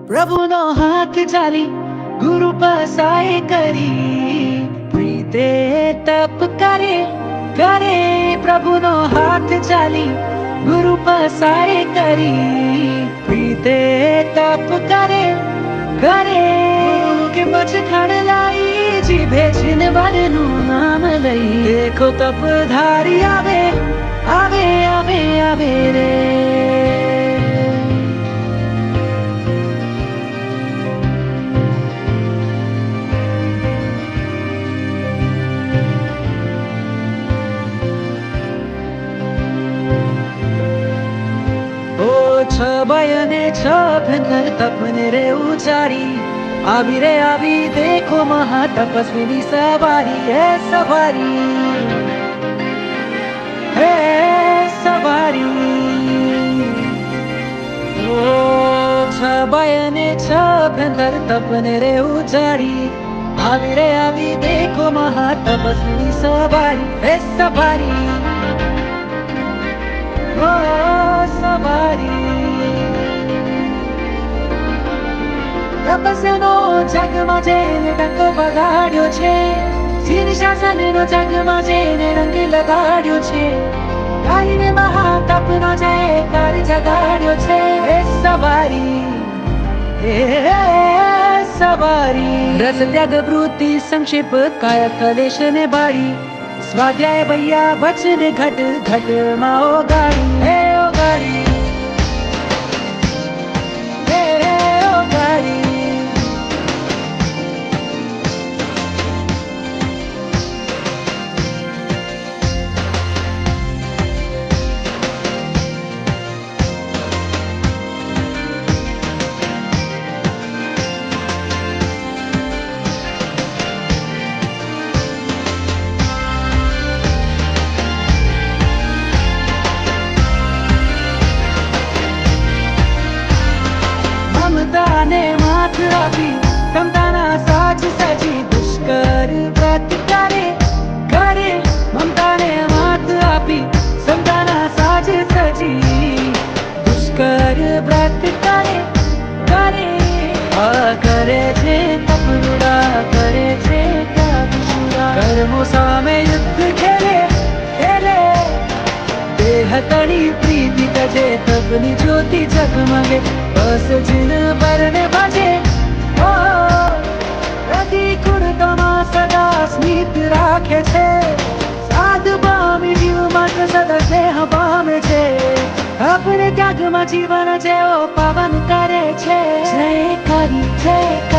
પ્રભુનો હાથ ચાલી ગુરુ પસાય કરી પ્રીતે તપ કરે કરે પ્રભુનો હાથ ચાલી ગુરુ પસાય કરી પ્રીતે તપ કરે કરે કે પછખાણ લાઈ જીભે છિનવરનું નામ લઈ દેખો તપ ધારી આવે આવે આવે આવે રે છબયને છભનર તપને રે ઉચારી આવી રે આવી દેખો મહાતપસ્વીની સવારી હે સવારી હે સવારી ઓ છબયને છભનર તપને રે ઉચારી આવી રે આવી દેખો મહાતપસ્વીની સવારી હે સવારી ઓ સવારી તપસ્યાનો જગમાં જેને ડંકો વગાડ્યો છે સિંહ શાસનનો જગમાં જેને રંગ લગાડ્યો છે ગાઈને મહાતપનો જયકાર જગાડ્યો છે હે સવારી હે સવારી રસ ત્યાગ વૃત્તિ સંક્ષેપ કાયા કલેશ ને બાળી સ્વાધ્યાય ભૈયા વચન ઘટ ઘટ માં ઓગાળી હે ઓગાળી હે ઓગાળી મમતાને માથ આપી ક્ષમતાના સાજ સજી દુષ્કર વ્રત કરે કરે મમતાને માથ આપી ક્ષમતાના સાજ સજી દુષ્કર વ્રત કરે કરે કરે છે તપરુડા કરે છે ત્યાગશુરા કર્મો સામે યુદ્ધ ખેલે ખેલે દેહ તણી પ્રીતિ તજે તપની જ્યોતિ જગમગે બસ જીન પરને ભજે ઓ રતિ કુળતમાં સદા સ્મિત રાખે છે સાધ પામી જીવ માત્ર સદા સ્નેહ પામે છે આપણે ત્યાગમાં જીવન જેવો પાવન કરે છે જય કરી